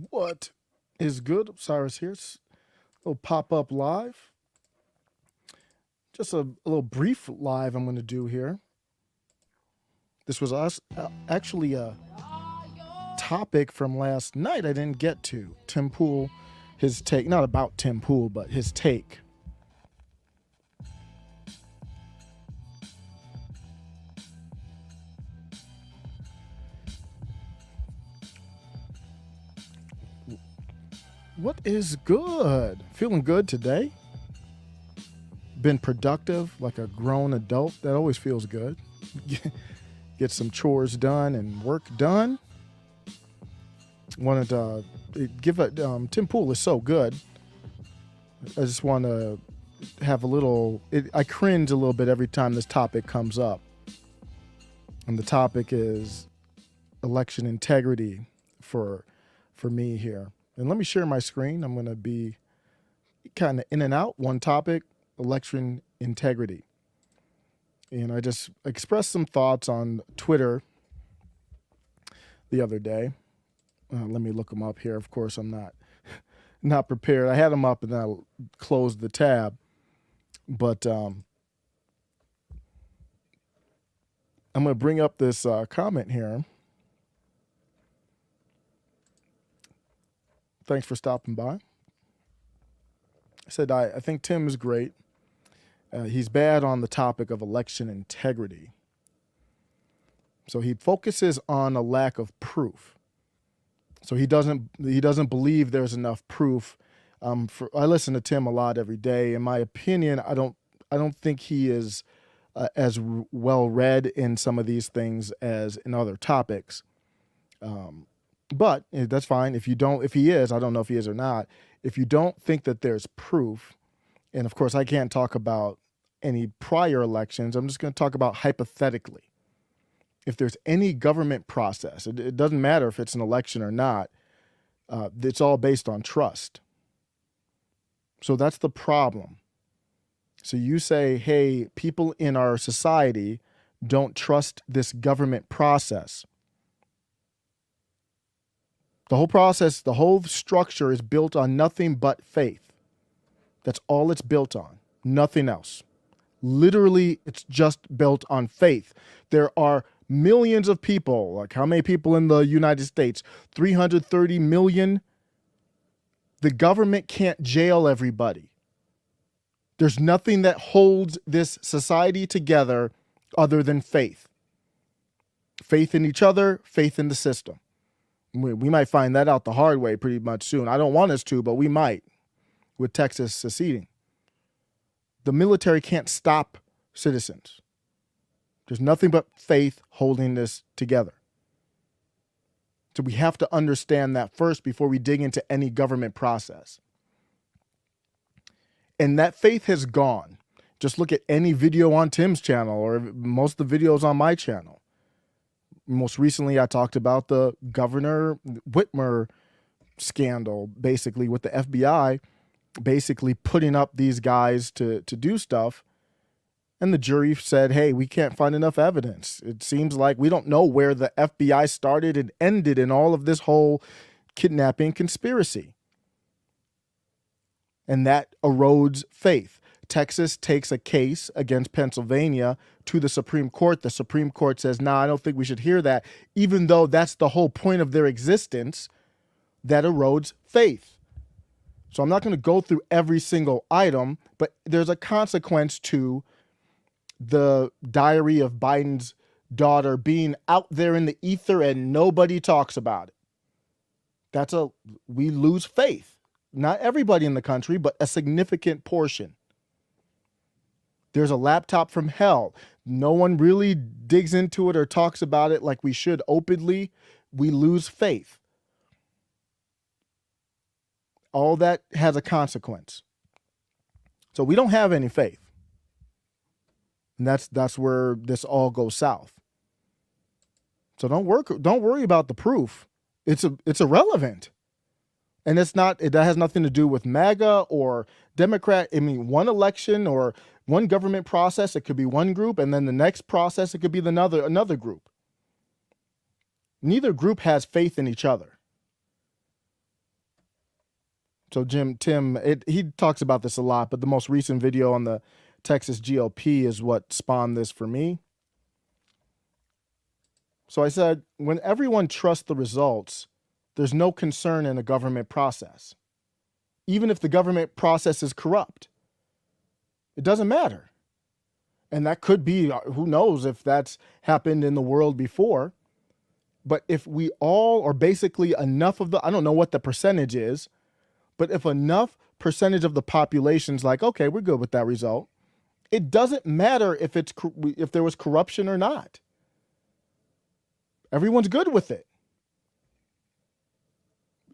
What is good? Cyrus here. It's a little pop up live. Just a little brief live I'm going to do here. This was actually a topic from last night I didn't get to. Tim Pool, his take, not about Tim Pool, but his take. What is good? Feeling good today. Been productive like a grown adult. That always feels good. Get some chores done and work done. Wanted to give it. Tim Pool is so good. I just want to have a little. I cringe a little bit every time this topic comes up, and the topic is election integrity for me here. And let me share my screen. I'm going to be kind of in and out. One topic, election integrity. And I just expressed some thoughts on Twitter the other day. Let me look them up here. Of course, I'm not prepared. I had them up and then I closed the tab. But I'm going to bring up this comment here. Thanks for stopping by. I said, I think Tim is great. He's bad on the topic of election integrity. So he focuses on a lack of proof. So he doesn't believe there's enough proof. I listen to Tim a lot every day. In my opinion, I don't think he is as well read in some of these things as in other topics. But that's fine. If he is, I don't know if he is or not. If you don't think that there's proof, and of course I can't talk about any prior elections, I'm just going to talk about hypothetically. If there's any government process, it doesn't matter if it's an election or not, it's all based on trust. So that's the problem. So you say, hey, people in our society don't trust this government process. The whole process, the whole structure is built on nothing but faith. That's all it's built on, nothing else. Literally, it's just built on faith. There are millions of people, like how many people in the United States? 330 million. The government can't jail everybody. There's nothing that holds this society together other than faith. Faith in each other, faith in the system. We might find that out the hard way pretty much soon. I don't want us to, but we might with Texas seceding. The military can't stop citizens. There's nothing but faith holding this together. So we have to understand that first before we dig into any government process. And that faith has gone. Just look at any video on Tim's channel or most of the videos on my channel. Most recently, I talked about the Governor Whitmer scandal, basically with the FBI, basically putting up these guys to do stuff. And the jury said, hey, we can't find enough evidence. It seems like we don't know where the FBI started and ended in all of this whole kidnapping conspiracy. And that erodes faith. Texas takes a case against Pennsylvania to the Supreme Court. The Supreme Court says, I don't think we should hear that, even though that's the whole point of their existence. That erodes faith. So I'm not going to go through every single item, but there's a consequence to the diary of Biden's daughter being out there in the ether and nobody talks about it. We lose faith. Not everybody in the country, but a significant portion. There's a laptop from hell. No one really digs into it or talks about it like we should openly. We lose faith. All that has a consequence. So we don't have any faith. And that's where this all goes south. So don't worry about the proof. It's irrelevant. And that has nothing to do with MAGA or Democrat. I mean, one election or one government process, it could be one group, and then the next process, it could be another group. Neither group has faith in each other. So Tim, he talks about this a lot, but the most recent video on the Texas GOP is what spawned this for me. So I said, when everyone trusts the results, there's no concern in a government process. Even if the government process is corrupt, it doesn't matter. And that could be, who knows if that's happened in the world before. But if we all, or basically enough of the, I don't know what the percentage is, but if enough percentage of the population's like, okay, we're good with that result, it doesn't matter if there was corruption or not. Everyone's good with it.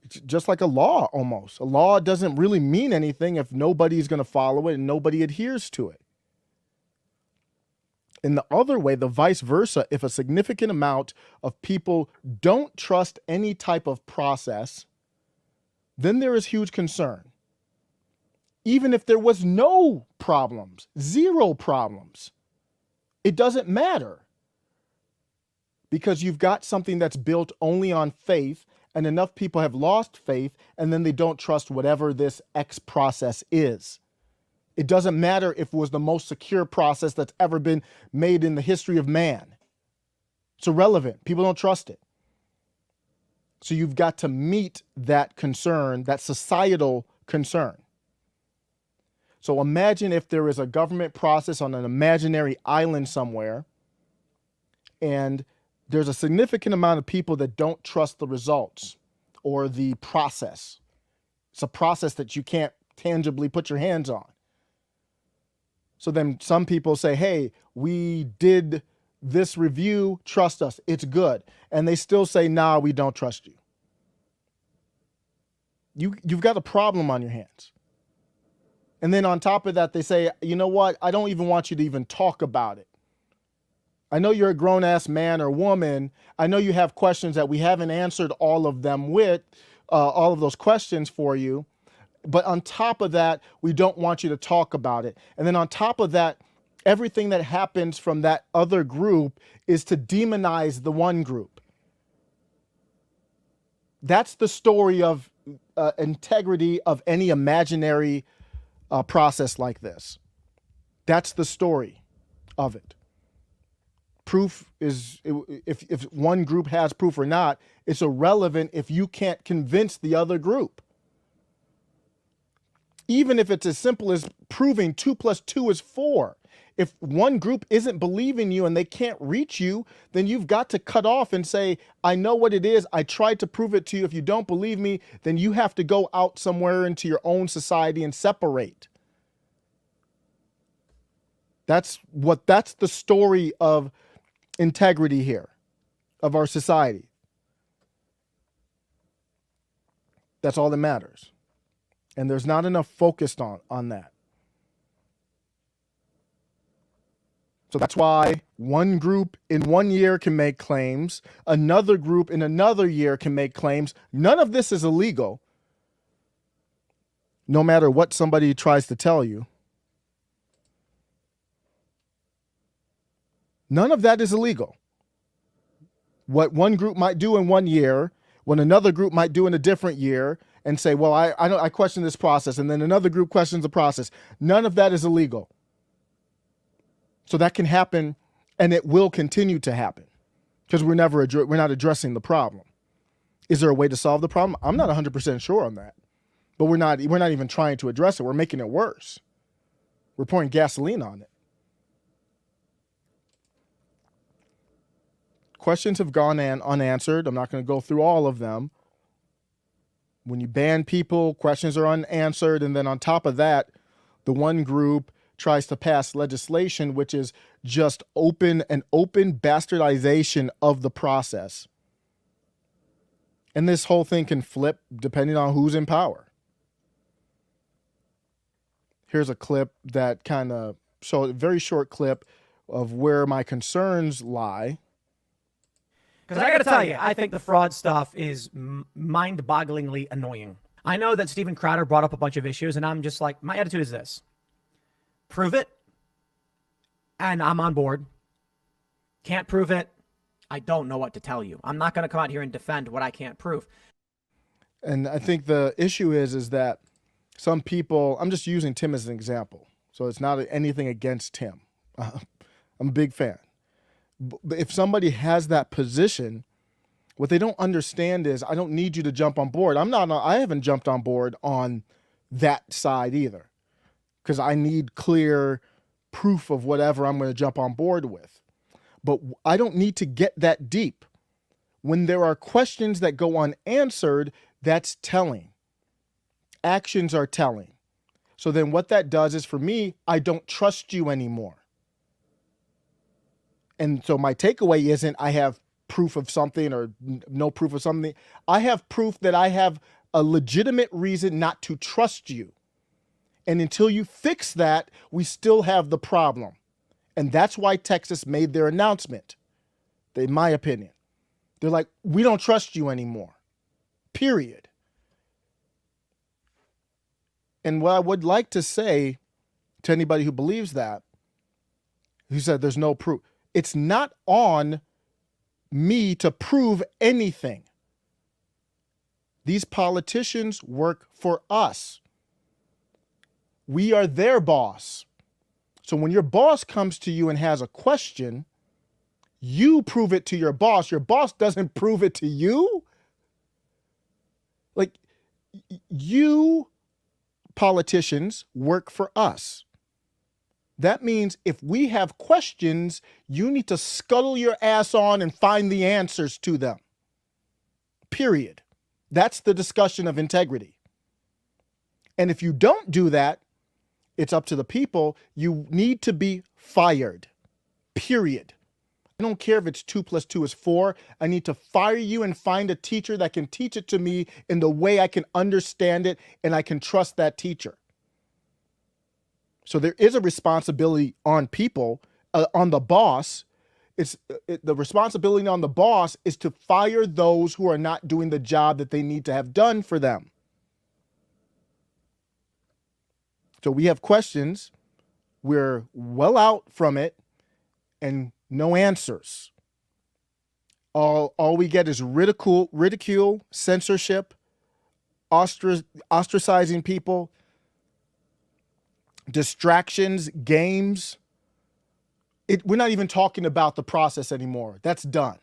It's just like a law almost. A law doesn't really mean anything if nobody's going to follow it and nobody adheres to it. In the other way, the vice versa, if a significant amount of people don't trust any type of process, then there is huge concern. Even if there was no problems, zero problems, it doesn't matter. Because you've got something that's built only on faith, and enough people have lost faith, and then they don't trust whatever this X process is. It doesn't matter if it was the most secure process that's ever been made in the history of man. It's irrelevant. People don't trust it. So you've got to meet that concern, that societal concern. So imagine if there is a government process on an imaginary island somewhere, and there's a significant amount of people that don't trust the results or the process. It's a process that you can't tangibly put your hands on. So then some people say, hey, we did this review, trust us, it's good. And they still say, nah, we don't trust you. You've got a problem on your hands. And then on top of that, they say, you know what? I don't even want you to even talk about it. I know you're a grown-ass man or woman. I know you have questions that we haven't answered all of them with, all of those questions for you. But on top of that, we don't want you to talk about it. And then on top of that, everything that happens from that other group is to demonize the one group. That's the story of integrity of any imaginary process like this. That's the story of it. Proof is, if one group has proof or not, it's irrelevant if you can't convince the other group. Even if it's as simple as proving 2 + 2 is 4. If one group isn't believing you and they can't reach you, then you've got to cut off and say, I know what it is. I tried to prove it to you. If you don't believe me, then you have to go out somewhere into your own society and separate. That's the story of integrity here, of our society. That's all that matters. And there's not enough focused on that. So that's why one group in 1 year can make claims, another group in another year can make claims. None of this is illegal, no matter what somebody tries to tell you. None of that is illegal. What one group might do in 1 year, when another group might do in a different year, and say, well, I question this process, and then another group questions the process. None of that is illegal. So that can happen, and it will continue to happen, because we're not addressing the problem. Is there a way to solve the problem? I'm not 100% sure on that, but we're not even trying to address it. We're making it worse. We're pouring gasoline on it. Questions have gone unanswered. I'm not going to go through all of them. When you ban people, questions are unanswered. And then on top of that, the one group tries to pass legislation, which is just open bastardization of the process. And this whole thing can flip depending on who's in power. Here's a clip that kind of shows a very short clip of where my concerns lie. Because I got to tell you, I think the fraud stuff is mind-bogglingly annoying. I know that Steven Crowder brought up a bunch of issues, and I'm just like, my attitude is this. Prove it, and I'm on board. Can't prove it, I don't know what to tell you. I'm not going to come out here and defend what I can't prove. And I think the issue is that some people, I'm just using Tim as an example, so it's not anything against Tim. I'm a big fan. But if somebody has that position, what they don't understand is I don't need you to jump on board. I haven't jumped on board on that side either, because I need clear proof of whatever I'm going to jump on board with. But I don't need to get that deep. When there are questions that go unanswered, that's telling. Actions are telling. So then what that does is, for me, I don't trust you anymore. And so my takeaway isn't I have proof of something or no proof of something. I have proof that I have a legitimate reason not to trust you. And until you fix that, we still have the problem. And that's why Texas made their announcement. In my opinion, they're like, we don't trust you anymore, period. And what I would like to say to anybody who believes that, who said there's no proof, it's not on me to prove anything. These politicians work for us. We are their boss. So when your boss comes to you and has a question, you prove it to your boss. Your boss doesn't prove it to you. Like, you politicians work for us. That means if we have questions, you need to scuttle your ass on and find the answers to them. Period. That's the discussion of integrity. And if you don't do that, it's up to the people. You need to be fired. Period. I don't care if it's 2 + 2 is 4. I need to fire you and find a teacher that can teach it to me in the way I can understand it and I can trust that teacher. So there is a responsibility on people, on the boss. The responsibility on the boss is to fire those who are not doing the job that they need to have done for them. So we have questions. We're well out from it and no answers. All we get is ridicule, censorship, ostracizing people, distractions, games. We're not even talking about the process anymore. That's done.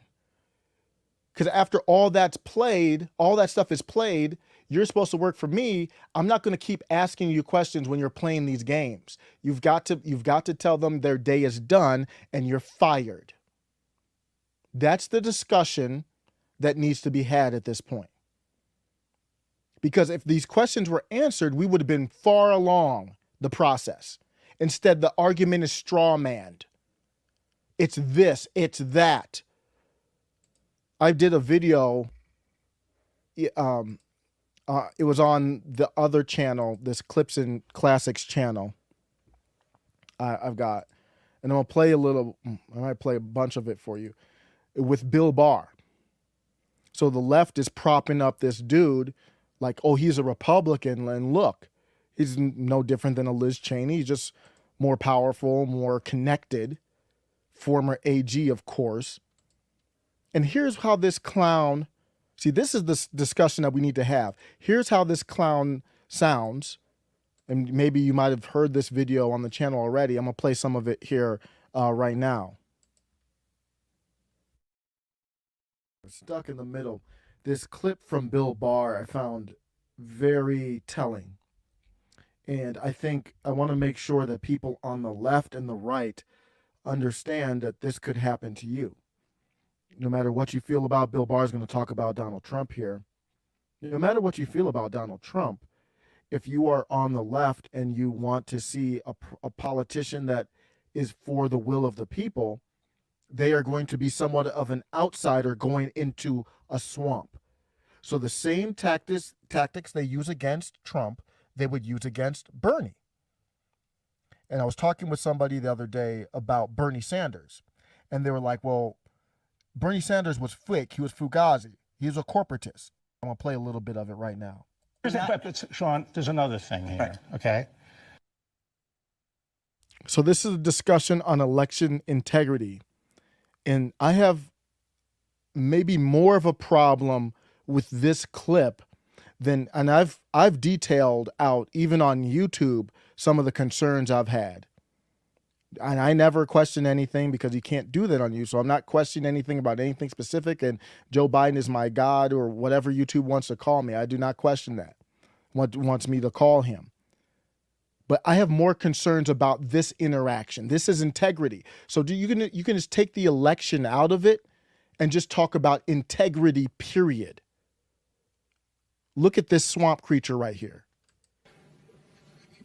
Because after all that's played, all that stuff is played, you're supposed to work for me. I'm not going to keep asking you questions when you're playing these games. You've got to tell them their day is done and you're fired. That's the discussion that needs to be had at this point. Because if these questions were answered, we would have been far along the process. Instead, the argument is straw-manned. It's this, it's that. I did a video. It was on the other channel, this Clips and Classics channel. I've got, and I'm gonna play a little. I might play a bunch of it for you, with Bill Barr. So the left is propping up this dude, like, oh, he's a Republican, and look, he's no different than a Liz Cheney. He's just more powerful, more connected. Former AG, of course. And here's how this clown, see, this is the discussion that we need to have. Here's how this clown sounds. And maybe you might have heard this video on the channel already. I'm going to play some of it here right now. Stuck in the middle. This clip from Bill Barr I found very telling. And I think I want to make sure that people on the left and the right understand that this could happen to you. No matter what you feel about, Bill Barr is going to talk about Donald Trump here. No matter what you feel about Donald Trump, if you are on the left and you want to see a politician that is for the will of the people, they are going to be somewhat of an outsider going into a swamp. So the same tactics they use against Trump, they would use against Bernie. And I was talking with somebody the other day about Bernie Sanders. And they were like, well, Bernie Sanders was fake. He was Fugazi. He was a corporatist. I'm going to play a little bit of it right now. But Sean, there's another thing here, right. Okay? So this is a discussion on election integrity. And I have maybe more of a problem with this clip then, and I've detailed out even on YouTube some of the concerns I've had. And I never question anything because you can't do that on you. So I'm not questioning anything about anything specific. And Joe Biden is my God or whatever YouTube wants to call me. I do not question that. Wants me to call him. But I have more concerns about this interaction. This is integrity. So you can just take the election out of it and just talk about integrity, period. Look at this swamp creature right here.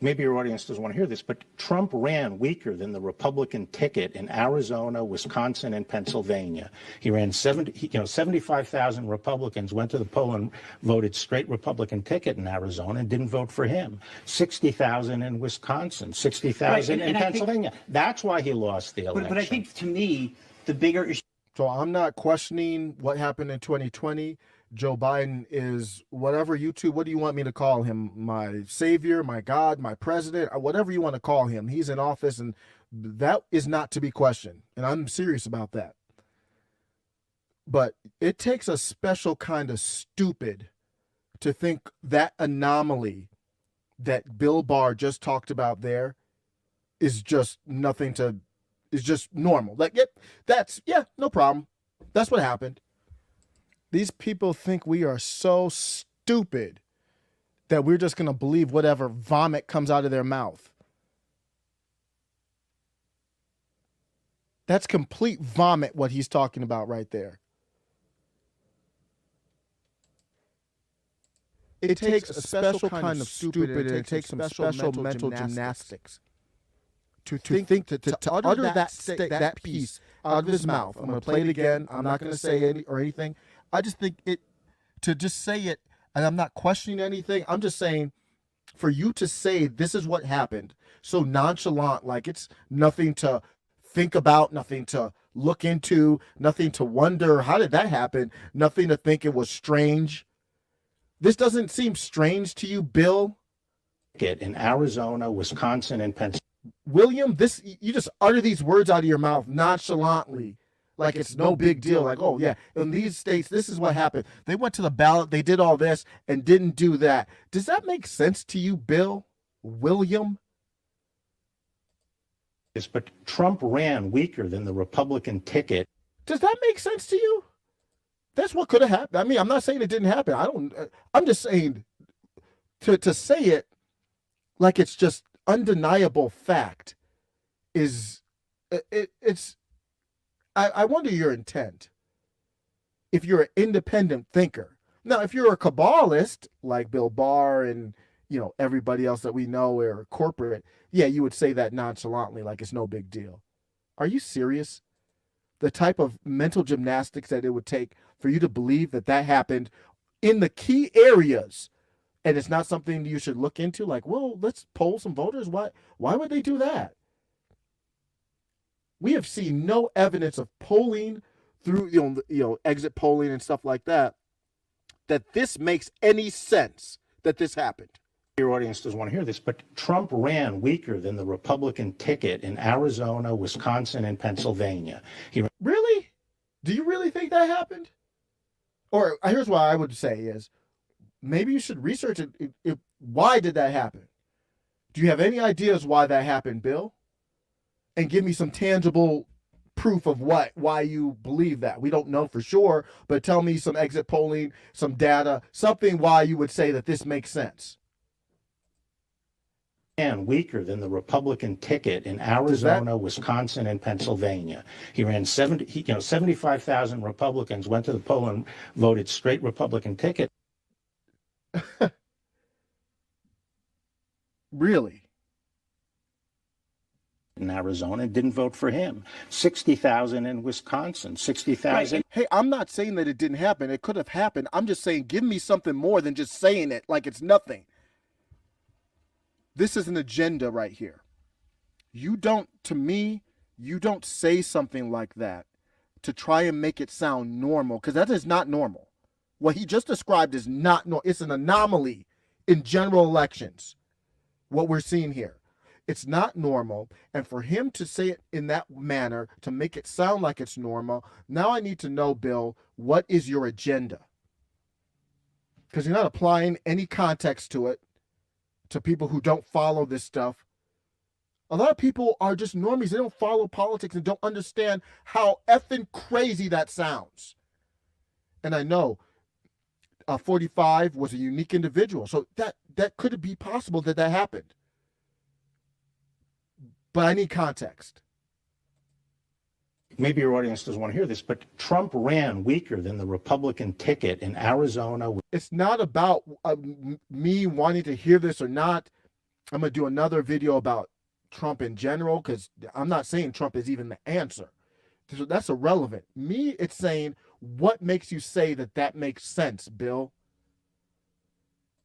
Maybe your audience doesn't want to hear this, but Trump ran weaker than the Republican ticket in Arizona, Wisconsin, and Pennsylvania. He ran 75,000 Republicans went to the poll and voted straight Republican ticket in Arizona and didn't vote for him. 60,000 in Wisconsin, 60,000 in Pennsylvania. That's why he lost the election. But I think, to me, the bigger issue. So I'm not questioning what happened in 2020. Joe Biden is whatever YouTube, what do you want me to call him? My savior, my God, my president, whatever you want to call him. He's in office, and that is not to be questioned. And I'm serious about that. But it takes a special kind of stupid to think that anomaly that Bill Barr just talked about there is just nothing to, is just normal. Like, no problem. That's what happened. These people think we are so stupid that we're just going to believe whatever vomit comes out of their mouth. That's complete vomit what he's talking about right there. It takes a special kind of stupid and it takes some special mental gymnastics to utter that piece out of his mouth. I'm going to play it again. I'm not going to say anything. I just think to just say it, and I'm not questioning anything. I'm just saying, for you to say this is what happened so nonchalant, like it's nothing to think about, nothing to look into, nothing to wonder, how did that happen? Nothing to think it was strange. This doesn't seem strange to you, Bill? In Arizona, Wisconsin, and Pennsylvania. William, you just utter these words out of your mouth nonchalantly. Like it's no big deal. Like, oh, yeah, in these states, this is what happened. They went to the ballot, they did all this, and didn't do that. Does that make sense to you, Bill? William? But Trump ran weaker than the Republican ticket. Does that make sense to you? That's what could have happened. I mean, I'm not saying it didn't happen. I'm just saying to say it like it's just undeniable fact is, it's, I wonder your intent. If you're an independent thinker. Now, if you're a Kabbalist, like Bill Barr and, everybody else that we know are corporate, yeah, you would say that nonchalantly, like it's no big deal. Are you serious? The type of mental gymnastics that it would take for you to believe that happened in the key areas, and it's not something you should look into, like, well, let's poll some voters. Why would they do that? We have seen no evidence of polling through, exit polling and stuff like that this makes any sense that this happened. Your audience doesn't want to hear this, but Trump ran weaker than the Republican ticket in Arizona, Wisconsin, and Pennsylvania. Really? Do you really think that happened? Or here's what I would say is, maybe you should research it. Why did that happen? Do you have any ideas why that happened, Bill? And give me some tangible proof of why you believe that. We don't know for sure, but tell me some exit polling, some data, something why you would say that this makes sense. Ran weaker than the Republican ticket in Arizona, Wisconsin, and Pennsylvania. He ran 75,000 Republicans went to the poll and voted straight Republican ticket. Really? In Arizona and didn't vote for him. 60,000 in Wisconsin, 60,000. Right. Hey, I'm not saying that it didn't happen. It could have happened. I'm just saying, give me something more than just saying it like it's nothing. This is an agenda right here. To me, you don't say something like that to try and make it sound normal, because that is not normal. What he just described is not normal. It's an anomaly in general elections, what we're seeing here. It's not normal. And for him to say it in that manner, to make it sound like it's normal, now I need to know, Bill, what is your agenda? because you're not applying any context to it to people who don't follow this stuff. A lot of people are just normies. They don't follow politics and don't understand how effing crazy that sounds. And I know 45 was a unique individual, so that could be possible that happened. But I need context. Maybe your audience doesn't want to hear this, but Trump ran weaker than the Republican ticket in Arizona. It's not about me wanting to hear this or not. I'm going to do another video about Trump in general, because I'm not saying Trump is even the answer. So that's irrelevant. Me, it's saying, what makes you say that makes sense, Bill?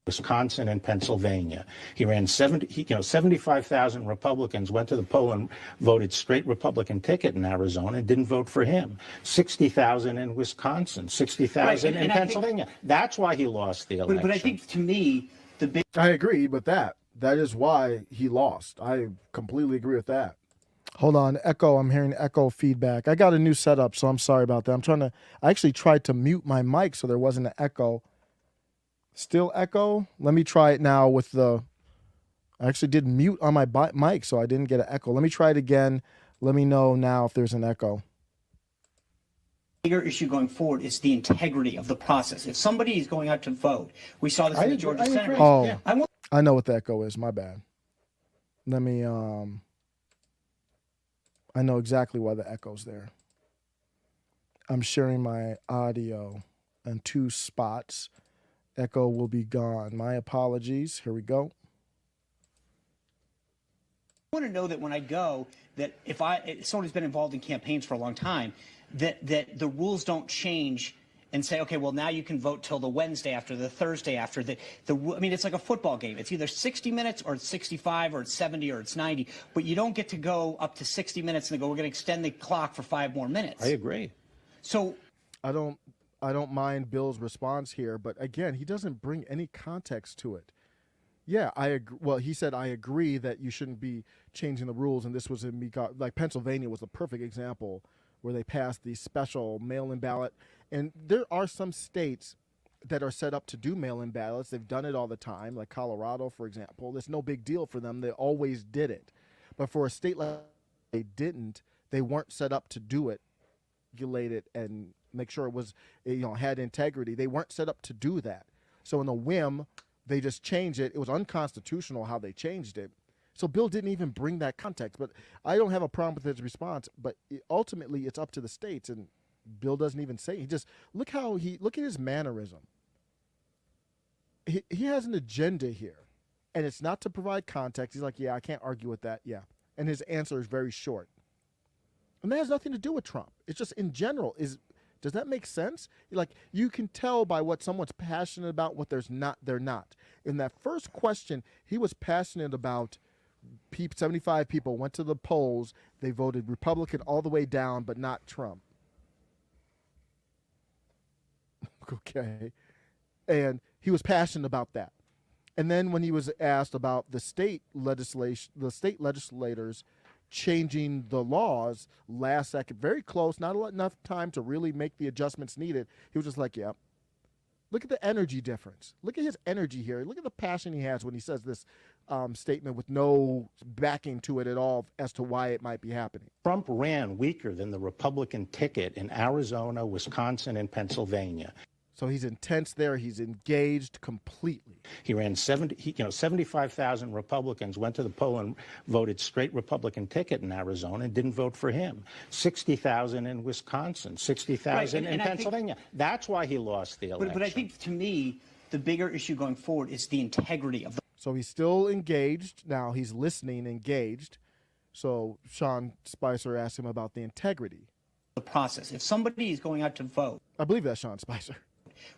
Wisconsin and Pennsylvania. He ran 75,000 Republicans went to the poll and voted straight Republican ticket in Arizona and didn't vote for him. 60,000 in Wisconsin, 60,000 in Pennsylvania. That's why he lost the election. But I think, to me, the big I agree with that. That is why he lost. I completely agree with that. Hold on, echo. I'm hearing echo feedback. I got a new setup, so I'm sorry about that. I actually tried to mute my mic so there wasn't an echo. Still echo? Let me try it now with I actually did mute on my mic, so I didn't get an echo. Let me try it again. Let me know now if there's an echo. bigger issue going forward is the integrity of the process. If somebody is going out to vote, we saw this in the Georgia Senate race. Oh, I want I know what the echo is. My bad. Let me, I know exactly why the echo's there. I'm sharing my audio in 2 spots. Echo will be gone. My apologies. Here we go. I want to know that when I go, that if someone who's been involved in campaigns for a long time, that the rules don't change and say, okay, well, now you can vote till the Wednesday after, the Thursday after. I mean, it's like a football game. It's either 60 minutes or it's 65 or it's 70 or it's 90, but you don't get to go up to 60 minutes and go, we're going to extend the clock for 5 more minutes. I agree. So I don't mind Bill's response here, but again, he doesn't bring any context to it. Yeah, I agree. Well, he said, I agree that you shouldn't be changing the rules. And this was like Pennsylvania was the perfect example where they passed the special mail-in ballot. And there are some states that are set up to do mail-in ballots. They've done it all the time, like Colorado, for example. It's no big deal for them. They always did it. But for a state like they didn't, they weren't set up to do it, regulate it, and make sure it was, had integrity. They weren't set up to do that. So in a whim, they just changed it. It was unconstitutional how they changed it. So Bill didn't even bring that context. But I don't have a problem with his response. But ultimately, it's up to the states. And Bill doesn't even say. He just look at his mannerism. He has an agenda here, and it's not to provide context. He's like, yeah, I can't argue with that. Yeah, and his answer is very short. And that has nothing to do with Trump. It's just in general. Does that make sense? Like, you can tell by what someone's passionate about, what they're not. In that first question, he was passionate about 75 people went to the polls. They voted Republican all the way down, but not Trump. Okay. And he was passionate about that. And then when he was asked about the state legislators changing the laws last second, very close, not enough time to really make the adjustments needed, he was just like, yeah. Look at the energy difference. Look at his energy here. Look at the passion he has when he says this statement with no backing to it at all as to why it might be happening. Trump ran weaker than the Republican ticket in Arizona, Wisconsin, and Pennsylvania. So he's intense there. He's engaged completely. He ran 75,000 Republicans went to the poll and voted straight Republican ticket in Arizona and didn't vote for him. 60,000 in Wisconsin, 60,000 in Pennsylvania. That's why he lost the election. But I think, to me, the bigger issue going forward is the integrity of the. So he's still engaged. Now he's listening, engaged. So Sean Spicer asked him about the integrity. The process. If somebody is going out to vote. I believe that's Sean Spicer.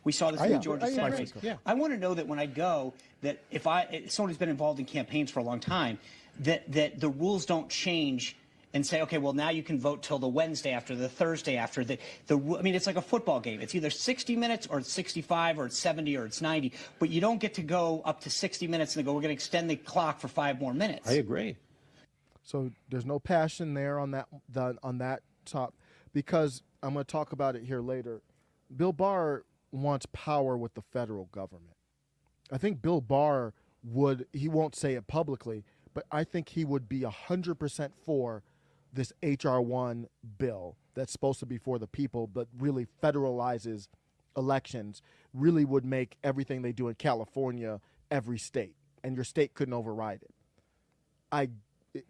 We saw this in the Georgia Senate race. Yeah. I want to know that when I go, that if someone who's been involved in campaigns for a long time, that the rules don't change and say, okay, well, now you can vote till the Wednesday after, the Thursday after. I mean, it's like a football game. It's either 60 minutes or it's 65 or it's 70 or it's 90, but you don't get to go up to 60 minutes and go, we're going to extend the clock for 5 more minutes. I agree. So there's no passion there on that top, because I'm going to talk about it here later. Bill Barr wants power with the federal government. I think Bill Barr he won't say it publicly, but I think he would be 100% for this H.R. 1 bill that's supposed to be for the people, but really federalizes elections, really would make everything they do in California every state, and your state couldn't override it.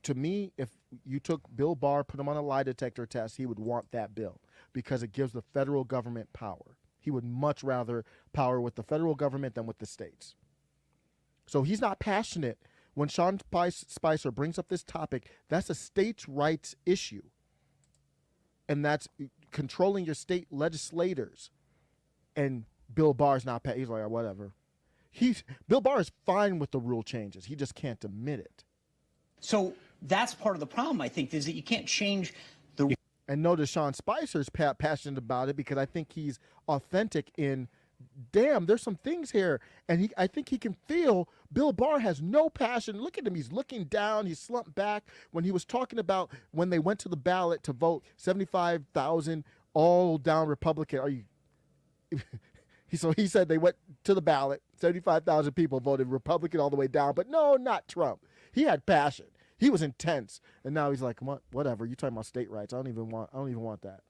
To me, if you took Bill Barr, put him on a lie detector test, he would want that bill because it gives the federal government power. He would much rather power with the federal government than with the states. So he's not passionate. When Sean Spicer brings up this topic, that's a states' rights issue. And that's controlling your state legislators. And Bill Barr's not he's like, whatever. Bill Barr is fine with the rule changes. He just can't admit it. So that's part of the problem, I think, is that you can't change the. And notice Sean Spicer's passionate about it because I think he's authentic in, damn, there's some things here. And I think he can feel Bill Barr has no passion. Look at him. He's looking down. He's slumped back. When he was talking about when they went to the ballot to vote 75,000 all down Republican. Are you? So he said they went to the ballot. 75,000 people voted Republican all the way down. But no, not Trump. He had passion. He was intense, and now he's like, whatever. You talking about state rights? I don't even want that.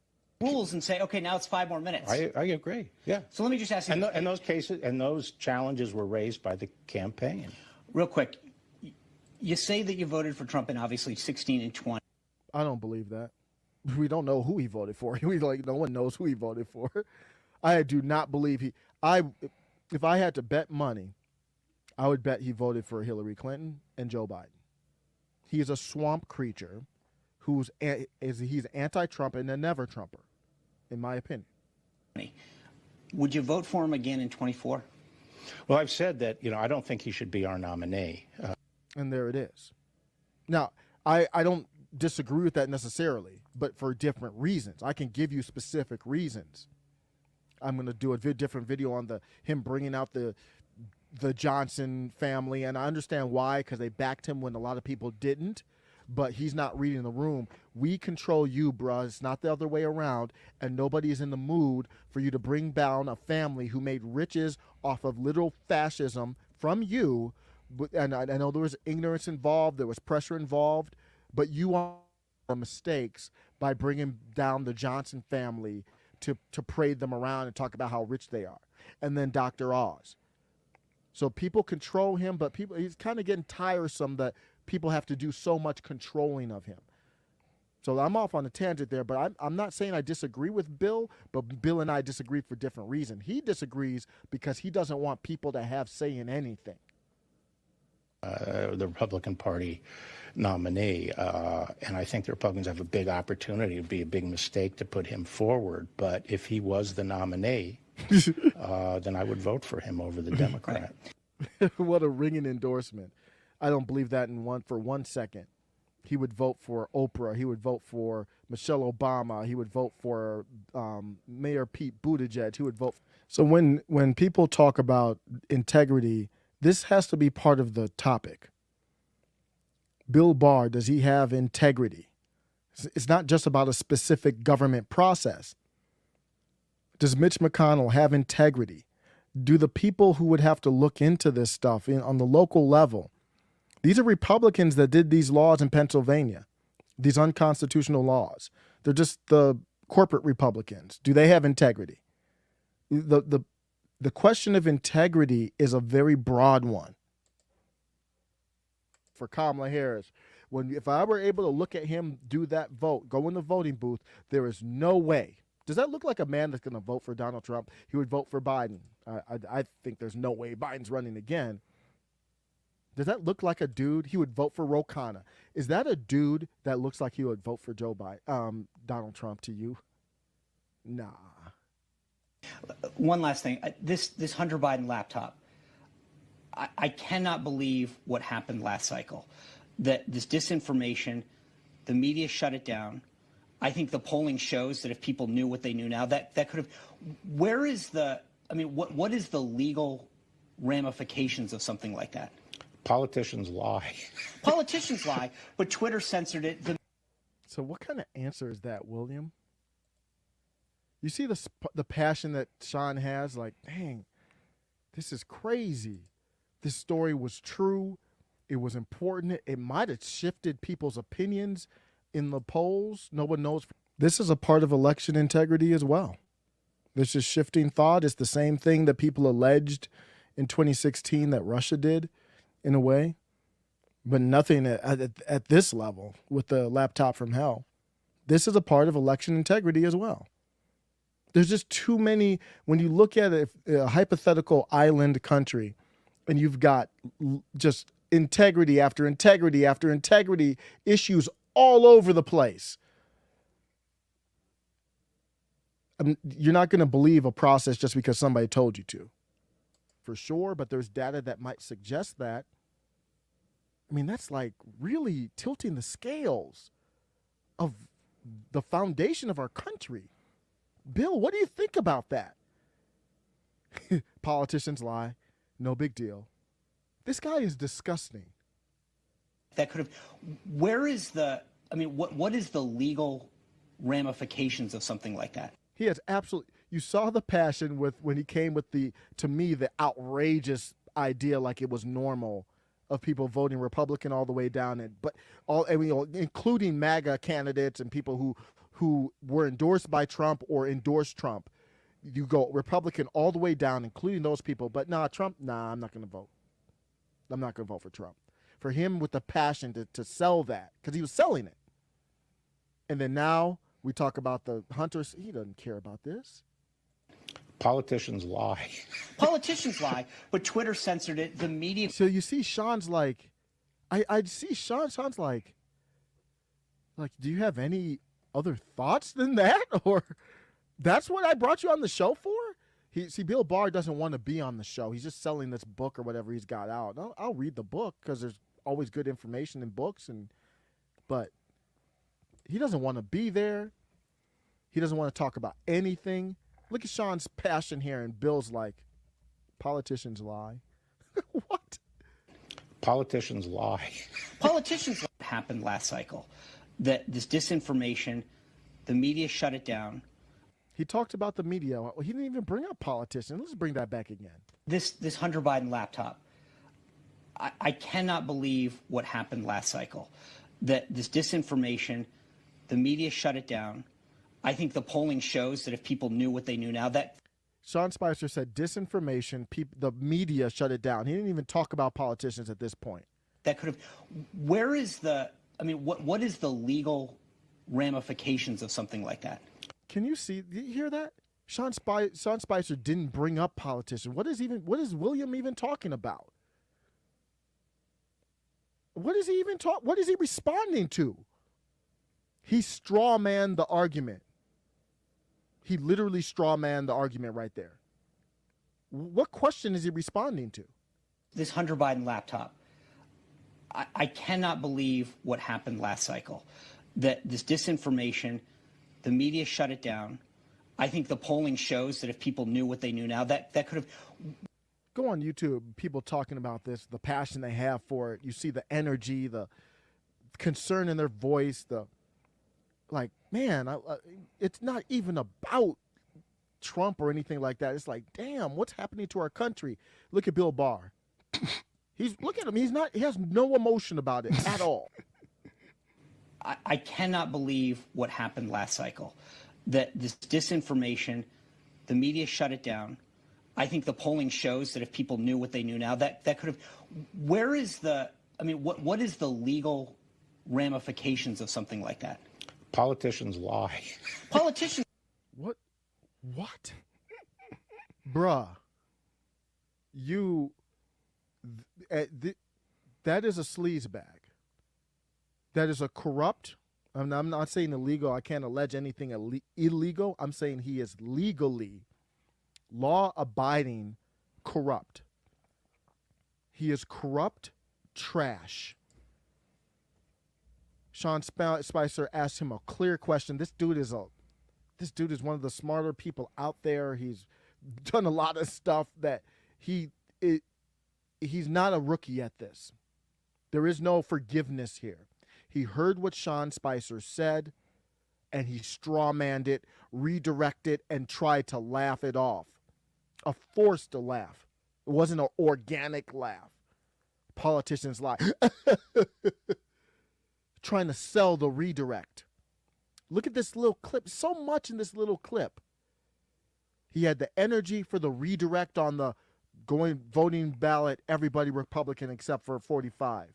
Rules and say, okay, now it's 5 more minutes. I agree. Yeah. So let me just ask you. And those cases and those challenges were raised by the campaign. Real quick, you say that you voted for Trump in obviously 16 and 20. I don't believe that. We don't know who he voted for. No one knows who he voted for. I do not believe if I had to bet money, I would bet he voted for Hillary Clinton and Joe Biden. He is a swamp creature he's anti-Trump and a never-Trumper, in my opinion. Would you vote for him again in 24? Well, I've said that, I don't think he should be our nominee. And there it is. Now, I don't disagree with that necessarily, but for different reasons. I can give you specific reasons. I'm going to do a different video on him bringing out the Johnson family, and I understand why, because they backed him when a lot of people didn't, but he's not reading the room. We control you, bruh. It's not the other way around, and nobody is in the mood for you to bring down a family who made riches off of literal fascism from you, and I know there was ignorance involved, there was pressure involved, but you are the mistakes by bringing down the Johnson family to parade them around and talk about how rich they are, and then Dr. Oz. So people control him, but he's kind of getting tiresome that people have to do so much controlling of him. So I'm off on a tangent there, but I'm not saying I disagree with Bill, but Bill and I disagree for different reasons. He disagrees because he doesn't want people to have say in anything. The Republican Party nominee, and I think the Republicans have a big opportunity. It would be a big mistake to put him forward, but if he was the nominee, then I would vote for him over the Democrat. What a ringing endorsement. I don't believe that for 1 second. He would vote for Oprah. He would vote for Michelle Obama. He would vote for Mayor Pete Buttigieg. He would vote. So when people talk about integrity, this has to be part of the topic. Bill Barr, does he have integrity? It's not just about a specific government process. Does Mitch McConnell have integrity? Do the people who would have to look into this stuff on the local level, these are Republicans that did these laws in Pennsylvania, these unconstitutional laws. They're just the corporate Republicans. Do they have integrity? The question of integrity is a very broad one. For Kamala Harris, if I were able to look at him do that vote, go in the voting booth, there is no way. Does that look like a man that's going to vote for Donald Trump? He would vote for Biden. I think there's no way Biden's running again. Does that look like a dude? He would vote for Ro Khanna. Is that a dude that looks like he would vote for Donald Trump to you? Nah. One last thing. This Hunter Biden laptop. I cannot believe what happened last cycle. That this disinformation, the media shut it down. I think the polling shows that if people knew what they knew now, that could have. Where is what is the legal ramifications of something like that? Politicians lie. Politicians lie, but Twitter censored it. So what kind of answer is that, William? You see the passion that Sean has? Like, dang, this is crazy. This story was true. It was important. It might have shifted people's opinions in the polls. No one knows. This is a part of election integrity as well. This is shifting thought. It's the same thing that people alleged in 2016 that Russia did, in a way, but nothing at this level with the laptop from hell. This is a part of election integrity as well. There's just too many. When you look at a hypothetical island country and you've got just integrity after integrity after integrity issues all over the place, you're not going to believe a process just because somebody told you to, for sure. But there's data that might suggest that. I mean, that's like really tilting the scales of the foundation of our country. Bill, what do you think about that? Politicians lie. No big deal. This guy is disgusting. That could have. Where is the? I mean, what is the legal ramifications of something like that? He has absolutely. You saw the passion with when he came with to me, the outrageous idea, like it was normal, of people voting Republican all the way down, including MAGA candidates and people who were endorsed by Trump or endorsed Trump. You go Republican all the way down, including those people. But Trump, I'm not going to vote. I'm not going to vote for Trump. For him, with the passion to sell that, because he was selling it. And then now we talk about the hunters. He doesn't care about this. Politicians lie. Politicians lie, but Twitter censored it. The media. So you see Sean's like, I see Sean's like, do you have any other thoughts than that? Or that's what I brought you on the show for? Bill Barr doesn't want to be on the show. He's just selling this book or whatever he's got out. I'll read the book because there's always good information in books, but he doesn't want to be there. He doesn't want to talk about anything. Look at Sean's passion here, and Bill's like, politicians lie. What? Politicians lie. Politicians happened last cycle. That this disinformation, the media shut it down. He talked about the media. He didn't even bring up politicians. Let's bring that back again. This Hunter Biden laptop. I cannot believe what happened last cycle. That this disinformation, the media shut it down. I think the polling shows that if people knew what they knew now, that Sean Spicer said disinformation, the media shut it down. He didn't even talk about politicians at this point. That could have. Where is the? I mean, what is the legal ramifications of something like that? Can you see? Did you hear that? Sean Spicer didn't bring up politicians. What is William even talking about? What is he even What is he responding to? He straw-manned the argument. He literally straw-manned the argument right there. What question is he responding to? This Hunter Biden laptop. I cannot believe what happened last cycle. That this disinformation, the media shut it down. I think the polling shows that if people knew what they knew now, that could have. Go on YouTube, people talking about this, the passion they have for it. You see the energy, the concern in their voice, it's not even about Trump or anything like that. It's like, damn, what's happening to our country? Look at Bill Barr. Look at him. He has no emotion about it at all. I cannot believe what happened last cycle. That this disinformation, the media shut it down. I think the polling shows that if people knew what they knew now, that could have. Where is the? I mean, what is the legal ramifications of something like that? Politicians lie. Politicians. What? Bruh. That is a sleaze bag. That is a corrupt. I'm not saying illegal. I can't allege anything illegal. I'm saying he is legally, law-abiding, corrupt. He is corrupt trash. Sean Spicer asked him a clear question. This dude is one of the smarter people out there. He's done a lot of stuff that he's not a rookie at this. There is no forgiveness here. He heard what Sean Spicer said, and he strawmanned it, redirected, and tried to laugh it off. A forced laugh. It wasn't an organic laugh. Politicians lie. Trying to sell the redirect. Look at this little clip. So much in this little clip. He had the energy for the redirect on the voting ballot, everybody Republican except for 45.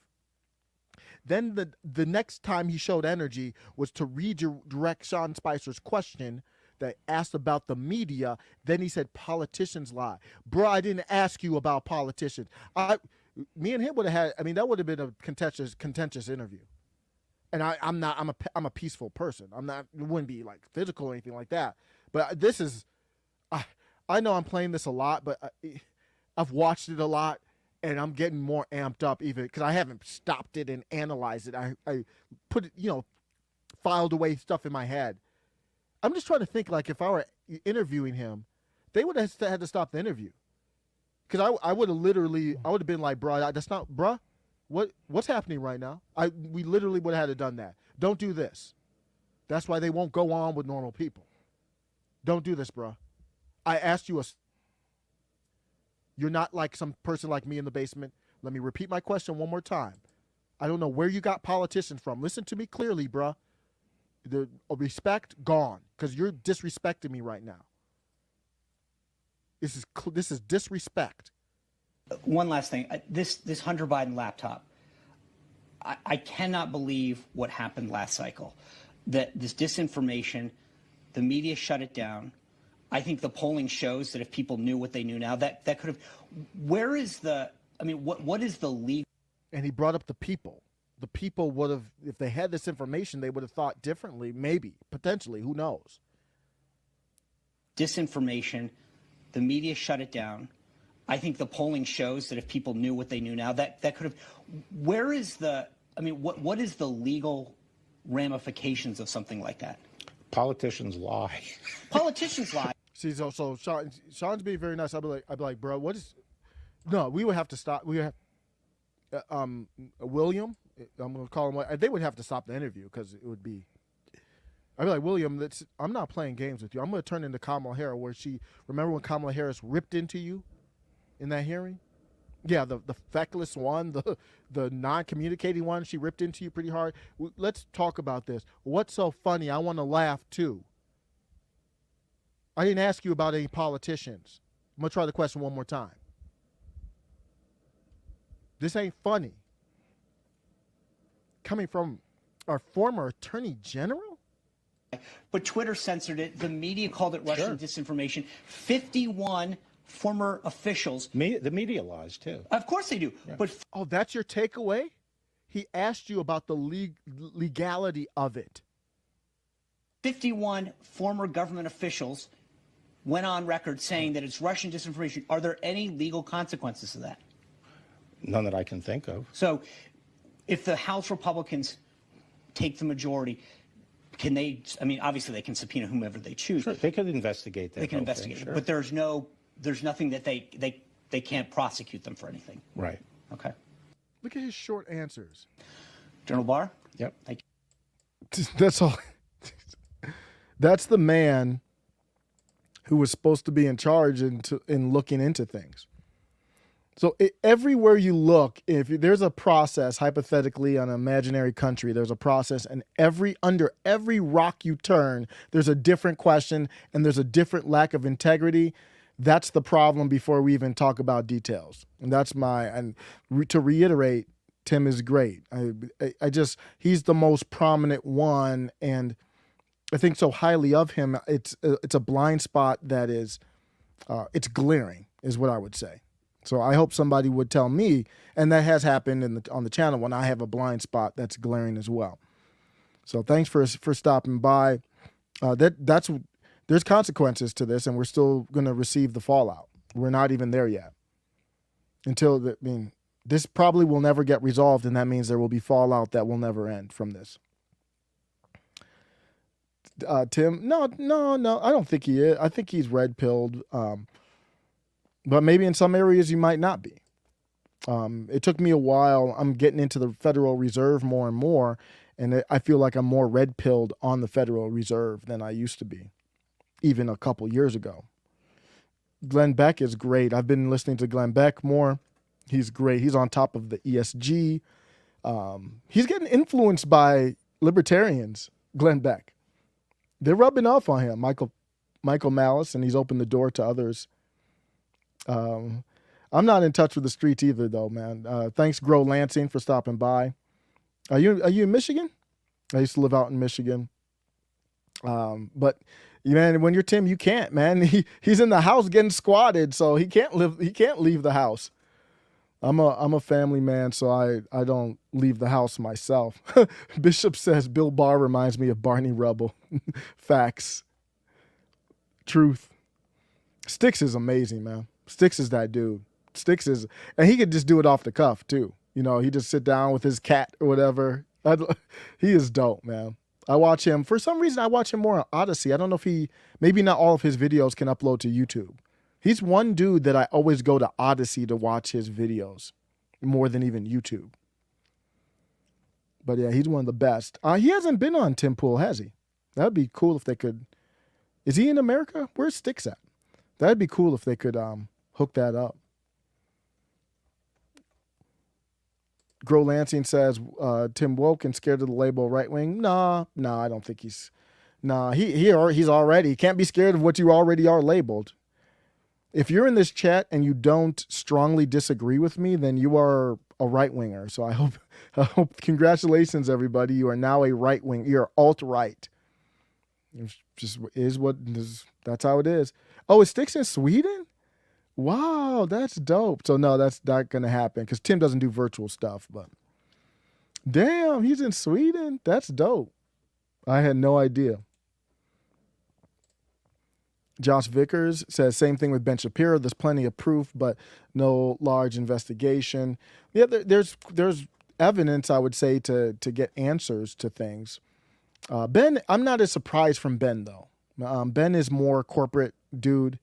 Then the next time he showed energy was to redirect Sean Spicer's question that asked about the media. Then he said politicians lie. Bro, I didn't ask you about politicians. Me and him would have had, I mean, that would have been a contentious interview. And I'm a peaceful person. It wouldn't be like physical or anything like that. But this is, I know I'm playing this a lot, but I've watched it a lot, and I'm getting more amped up even because I haven't stopped it and analyzed it. I put it, filed away stuff in my head. I'm just trying to think, like, if I were interviewing him, they would have had to stop the interview. Because I would have been like, bro, that's not, bruh, what's happening right now? We literally would have had to done that. Don't do this. That's why they won't go on with normal people. Don't do this, bruh. I asked you you're not like some person like me in the basement. Let me repeat my question one more time. I don't know where you got politicians from. Listen to me clearly, bruh. The respect gone because you're disrespecting me right now. This is disrespect. One last thing. This Hunter Biden laptop. I cannot believe what happened last cycle. That this disinformation, the media shut it down. I think the polling shows that if people knew what they knew now, that could have. Where is what is the legal? And he brought up the people. The people would have, if they had this information, they would have thought differently, maybe, potentially, who knows? Disinformation, the media shut it down. I think the polling shows that if people knew what they knew now, that could have. Where is what is the legal ramifications of something like that? Politicians lie. Politicians lie. See, so Sean's being very nice. I'd be like, bro, what is? No, we would have to stop. We have, William. I'm gonna call him. They would have to stop the interview because it would be. I'd be like, William, I'm not playing games with you. I'm gonna turn into Kamala Harris, where remember when Kamala Harris ripped into you in that hearing? Yeah, the feckless one, the non-communicating one, she ripped into you pretty hard. Let's talk about this. What's so funny? I want to laugh too. I didn't ask you about any politicians. I'm gonna try the question one more time. This ain't funny. Coming from our former attorney general? But Twitter censored it. The media called it Russian disinformation. 51 former officials. The media lies, too. Of course they do. Yeah. But oh, that's your takeaway? He asked you about the legality of it. 51 former government officials went on record saying that it's Russian disinformation. Are there any legal consequences to that? None that I can think of. So if the House Republicans take the majority, can they, obviously they can subpoena whomever they choose. Sure, they could investigate that. They can investigate it, sure. But there's nothing that they can't prosecute them for anything. Right. Okay. Look at his short answers. General Barr? Yep. Thank you. That's all. That's the man who was supposed to be in charge in looking into things. So everywhere you look, if there's a process, hypothetically, on an imaginary country, there's a process, and under every rock you turn, there's a different question, and there's a different lack of integrity. That's the problem before we even talk about details. And that's to reiterate, Tim is great. He's the most prominent one, and I think so highly of him. It's a blind spot that is, it's glaring, is what I would say. So I hope somebody would tell me, and that has happened on the channel when I have a blind spot that's glaring as well. So thanks for stopping by. There's consequences to this, and we're still going to receive the fallout. We're not even there yet. This probably will never get resolved, and that means there will be fallout that will never end from this. Tim, no, I don't think he is. I think he's red-pilled. But maybe in some areas you might not be. It took me a while. I'm getting into the Federal Reserve more and more, And I feel like I'm more red-pilled on the Federal Reserve than I used to be, even a couple years ago. Glenn Beck is great. I've been listening to Glenn Beck more. He's great. He's on top of the ESG. He's getting influenced by libertarians, Glenn Beck. They're rubbing off on him, Michael Malice, and he's opened the door to others. I'm not in touch with the streets either, though, man. Thanks, Grow Lansing, for stopping by. Are you in Michigan? I used to live out in Michigan. But man, when you're Tim, you can't, man. He's in the house getting squatted, so he can't leave the house. I'm a family man, so I don't leave the house myself. Bishop says Bill Barr reminds me of Barney Rubble. Facts. Truth. Sticks is amazing, man. Sticks is that dude. And he could just do it off the cuff too. You know, he just sit down with his cat or whatever. He is dope, man. I watch him. For some reason, I watch him more on Odyssey. I don't know if maybe not all of his videos can upload to YouTube. He's one dude that I always go to Odyssey to watch his videos more than even YouTube. But yeah, he's one of the best. He hasn't been on Tim Pool, has he? That'd be cool if they could. Is he in America? Where's Sticks at? That'd be cool if they could hook that up. Grow Lansing says Tim woke and scared of the label right wing. Nah, I don't think he's. Nah, he's already. He can't be scared of what you already are labeled. If you're in this chat and you don't strongly disagree with me, then you are a right winger. So I hope. Congratulations, everybody. You are now a right wing. You're alt-right. It just is what is. That's how it is. Oh, it Sticks in Sweden? Wow, that's dope. So no, that's not gonna happen because Tim doesn't do virtual stuff. But damn, he's in Sweden. That's dope. I had no idea. Josh Vickers says same thing with Ben Shapiro. There's plenty of proof, but no large investigation. Yeah, there's evidence, I would say, to get answers to things. Ben, I'm not as surprised from Ben though. Ben is more corporate dude.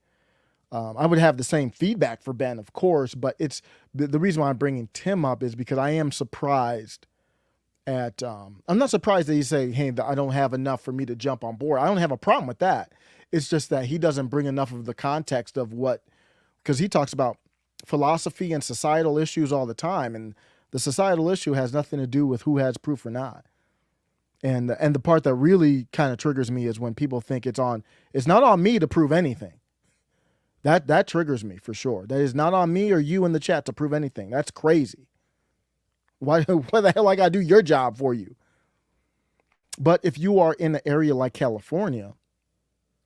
I would have the same feedback for Ben, of course, but it's the reason why I'm bringing Tim up is because I am surprised at. I'm not surprised that you say, "Hey, I don't have enough for me to jump on board." I don't have a problem with that. It's just that he doesn't bring enough of the context of what, because he talks about philosophy and societal issues all the time, and the societal issue has nothing to do with who has proof or not. And the part that really kind of triggers me is when people think it's not on me to prove anything. That triggers me for sure. That is not on me or you in the chat to prove anything. That's crazy. Why the hell I gotta do your job for you? But if you are in an area like California,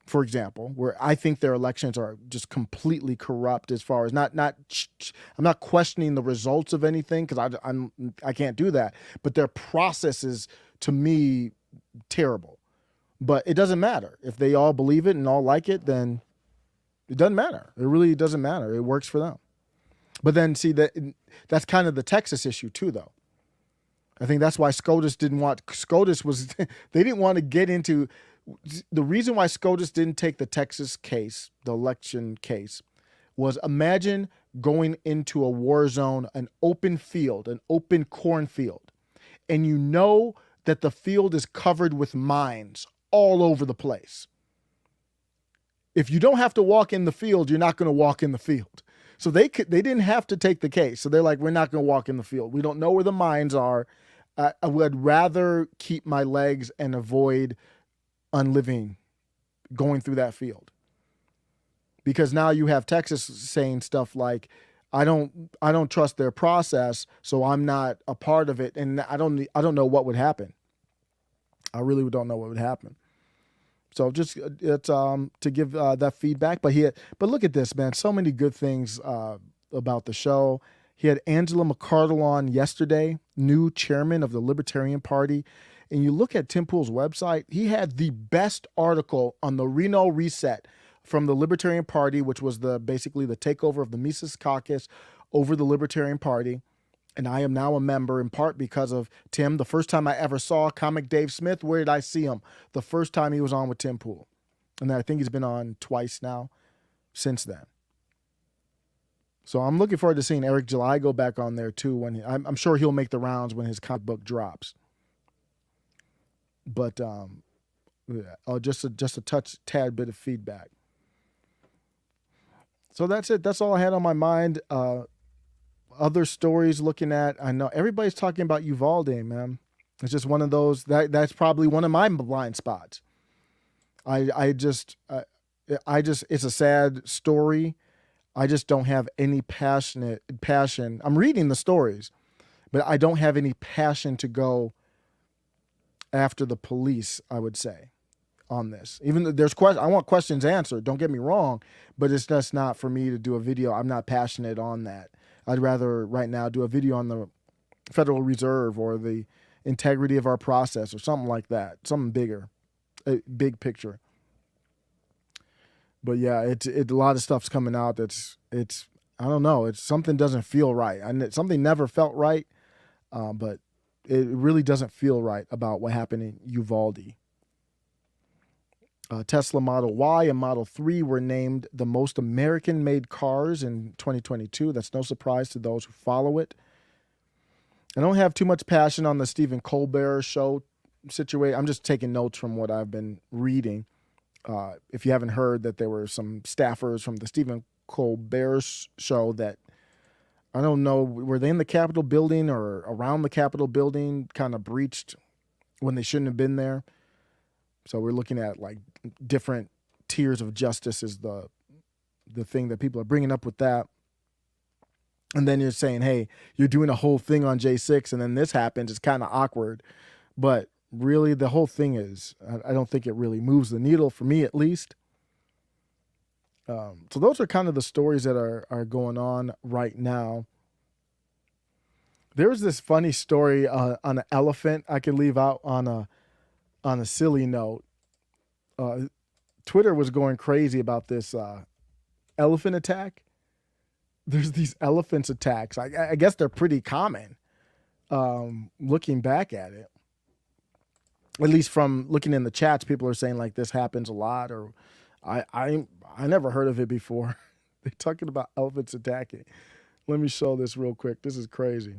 for example, where I think their elections are just completely corrupt as far as I'm not questioning the results of anything because I can't do that. But their process is, to me, terrible. But it doesn't matter. If they all believe it and all like it, then it doesn't matter. It really doesn't matter. It works for them. But then see that's kind of the Texas issue too, though. I think that's why SCOTUS they didn't want to get into. The reason why SCOTUS didn't take the Texas case, the election case, was imagine going into a war zone, an open field, an open cornfield, and you know that the field is covered with mines all over the place. If you don't have to walk in the field, you're not going to walk in the field. So they didn't have to take the case. So they're like, we're not going to walk in the field. We don't know where the mines are. I would rather keep my legs and avoid unliving going through that field. Because now you have Texas saying stuff like, I don't trust their process, so I'm not a part of it, and I don't know what would happen. I really don't know what would happen. So just it's to give that feedback. But look at this, man. So many good things about the show. He had Angela McArdle on yesterday, new chairman of the Libertarian Party. And you look at Tim Pool's website, he had the best article on the Reno Reset from the Libertarian Party, which was basically the takeover of the Mises Caucus over the Libertarian Party. And I am now a member in part because of Tim. The first time I ever saw Comic Dave Smith, where did I see him? The first time he was on with Tim Pool. And I think he's been on twice now since then. So I'm looking forward to seeing Eric July go back on there too. I'm sure he'll make the rounds when his comic book drops. But yeah, just a tad bit of feedback. So that's it. That's all I had on my mind. Other stories looking at. I know everybody's talking about Uvalde, man. It's just one of those that's probably one of my blind spots. I just it's a sad story. I just don't have any passion. I'm reading the stories, but I don't have any passion to go after the police, I would say, on this. Even though there's I want questions answered, don't get me wrong, but it's just not for me to do a video. I'm not passionate on that. I'd rather right now do a video on the Federal Reserve or the integrity of our process or something like that, something bigger, a big picture. But yeah, a lot of stuff's coming out that's I don't know, it's something doesn't feel right. Something never felt right, but it really doesn't feel right about what happened in Uvalde. Tesla Model Y and Model 3 were named the most American-made cars in 2022. That's no surprise to those who follow it. I don't have too much passion on the Stephen Colbert show situation. I'm just taking notes from what I've been reading. If you haven't heard that there were some staffers from the Stephen Colbert show that, I don't know, were they in the Capitol building or around the Capitol building, kind of breached when they shouldn't have been there. So we're looking at like different tiers of justice is the thing that people are bringing up with that. And then you're saying, hey, you're doing a whole thing on J6 and then this happens. It's kind of awkward. But really, the whole thing is, I don't think it really moves the needle, for me at least. So those are kind of the stories that are going on right now. There's this funny story on an elephant I can leave out on a silly note. Twitter was going crazy about this elephant attack. There's these elephants attacks. I guess they're pretty common, looking back at it. At least from looking in the chats, people are saying like this happens a lot, or I never heard of it before. They're talking about elephants attacking. Let me show this real quick. This is crazy.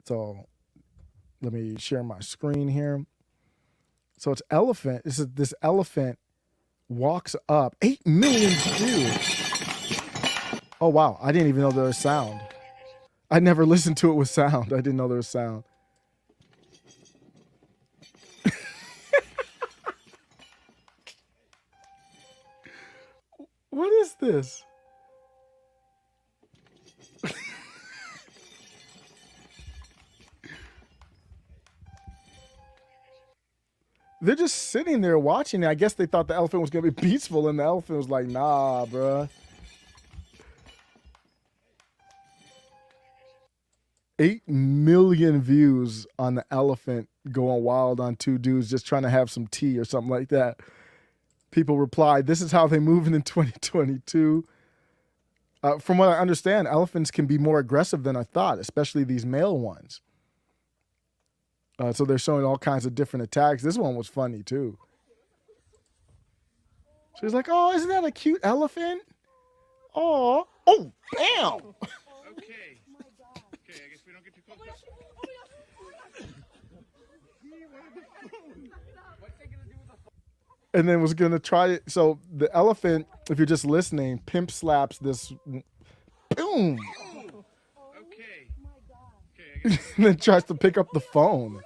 So let me share my screen here. So it's elephant. This elephant walks up. 8 million views. Oh, wow. I didn't even know there was sound. I never listened to it with sound. I didn't know there was sound. What is this? They're just sitting there watching it. I guess they thought the elephant was going to be peaceful, and the elephant was like, nah, bruh. 8 million views on the elephant going wild on two dudes just trying to have some tea or something like that. People replied, this is how they move in 2022. From what I understand, elephants can be more aggressive than I thought, especially these male ones. So they're showing all kinds of different attacks. This one was funny, too. She's like, oh, isn't that a cute elephant? Oh, oh, bam! Okay. Okay, I guess we don't get too close. And then was going to try it. So the elephant, if you're just listening, pimp slaps this. Boom! Okay. Okay, I guess. And then tries to pick up the phone.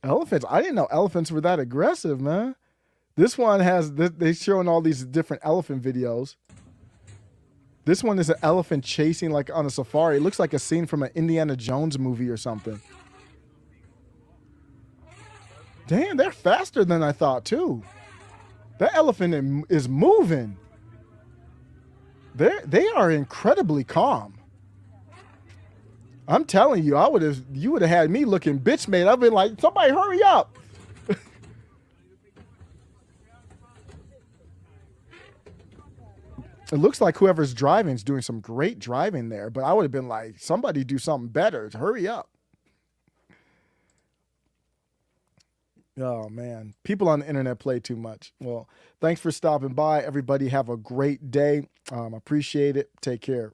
Elephants. I didn't know elephants were that aggressive, man. This one has, they're showing all these different elephant videos. This one is an elephant chasing like on a safari. It looks like a scene from an Indiana Jones movie or something. Damn, they're faster than I thought too. That elephant is moving. They are incredibly calm. I'm telling you, you would have had me looking bitch made. I've been like, somebody hurry up. It looks like whoever's driving is doing some great driving there, but I would have been like, somebody do something better. Hurry up. Oh, man. People on the internet play too much. Well, thanks for stopping by. Everybody have a great day. Appreciate it. Take care.